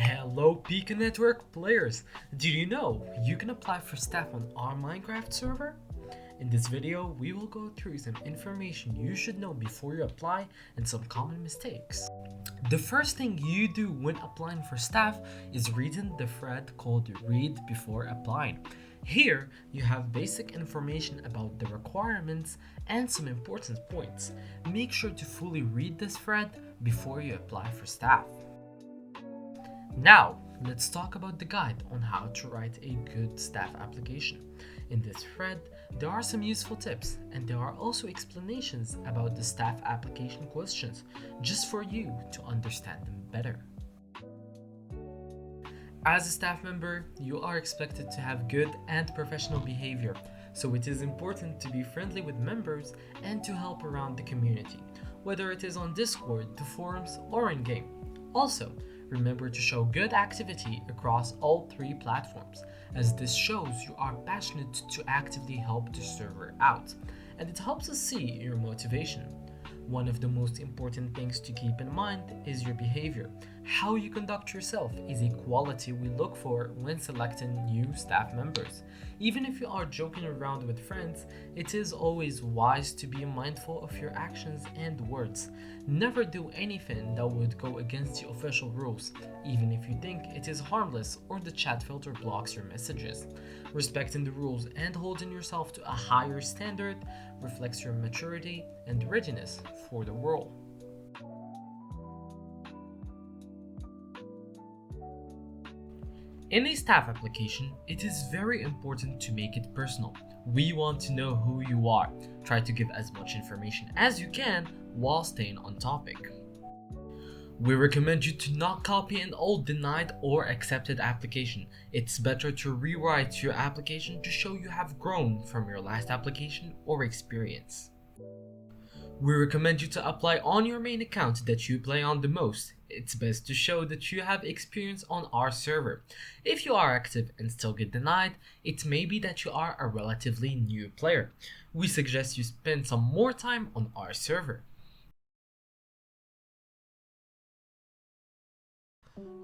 Hello PikaNetwork players! Did you know you can apply for staff on our Minecraft server? In this video, we will go through some information you should know before you apply and some common mistakes. The first thing you do when applying for staff is reading the thread called Read Before Applying. Here, you have basic information about the requirements and some important points. Make sure to fully read this thread before you apply for staff. Now, let's talk about the guide on how to write a good staff application. In this thread, there are some useful tips and there are also explanations about the staff application questions, just for you to understand them better. As a staff member, you are expected to have good and professional behavior, so it is important to be friendly with members and to help around the community, whether it is on Discord, the forums, or in-game. Also, remember to show good activity across all three platforms, as this shows you are passionate to actively help the server out, and it helps us see your motivation. One of the most important things to keep in mind is your behavior. How you conduct yourself is a quality we look for when selecting new staff members. Even if you are joking around with friends, it is always wise to be mindful of your actions and words. Never do anything that would go against the official rules, even if you think it is harmless or the chat filter blocks your messages. Respecting the rules and holding yourself to a higher standard reflects your maturity and readiness for the role. In a staff application, it is very important to make it personal. We want to know who you are. Try to give as much information as you can while staying on topic. We recommend you to not copy an old denied or accepted application. It's better to rewrite your application to show you have grown from your last application or experience. We recommend you to apply on your main account that you play on the most. It's best to show that you have experience on our server. If you are active and still get denied, it may be that you are a relatively new player. We suggest you spend some more time on our server.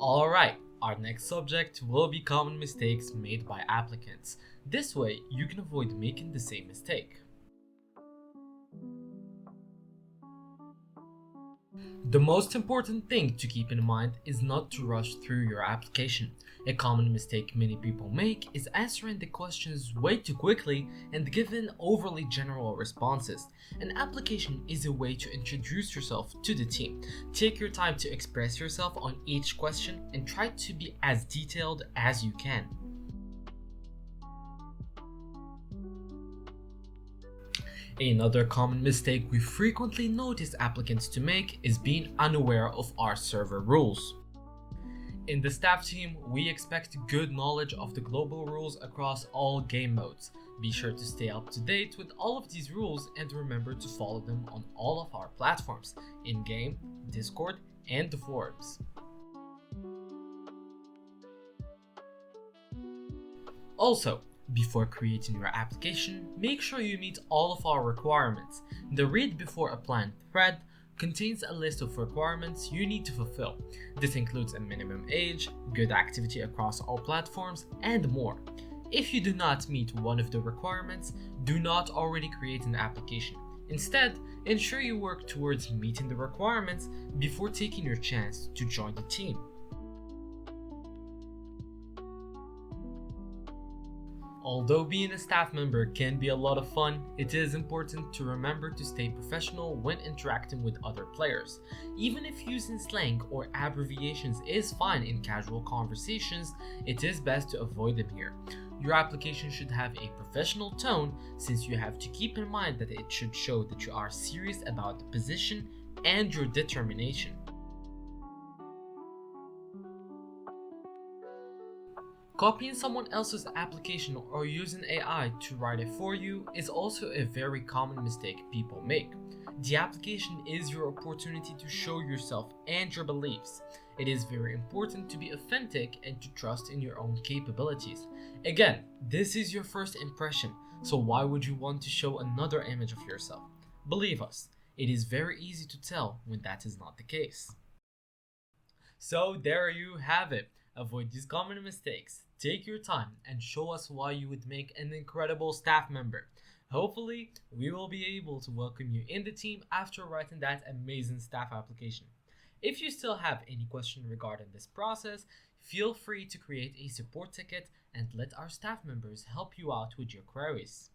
Alright, our next subject will be common mistakes made by applicants. This way, you can avoid making the same mistake. The most important thing to keep in mind is not to rush through your application. A common mistake many people make is answering the questions way too quickly and giving overly general responses. An application is a way to introduce yourself to the team. Take your time to express yourself on each question and try to be as detailed as you can. Another common mistake we frequently notice applicants to make is being unaware of our server rules. In the staff team, we expect good knowledge of the global rules across all game modes. Be sure to stay up to date with all of these rules and remember to follow them on all of our platforms, in-game, Discord, and the forums. Also, before creating your application, make sure you meet all of our requirements. The Read Before Applying thread contains a list of requirements you need to fulfill. This includes a minimum age, good activity across all platforms, and more. If you do not meet one of the requirements, do not already create an application. Instead, ensure you work towards meeting the requirements before taking your chance to join the team. Although being a staff member can be a lot of fun, it is important to remember to stay professional when interacting with other players. Even if using slang or abbreviations is fine in casual conversations, it is best to avoid them here. Your application should have a professional tone, since you have to keep in mind that it should show that you are serious about the position and your determination. Copying someone else's application or using AI to write it for you is also a very common mistake people make. The application is your opportunity to show yourself and your beliefs. It is very important to be authentic and to trust in your own capabilities. Again, this is your first impression, so why would you want to show another image of yourself? Believe us, it is very easy to tell when that is not the case. So there you have it. Avoid these common mistakes. Take your time and show us why you would make an incredible staff member. Hopefully, we will be able to welcome you in the team after writing that amazing staff application. If you still have any question regarding this process, feel free to create a support ticket and let our staff members help you out with your queries.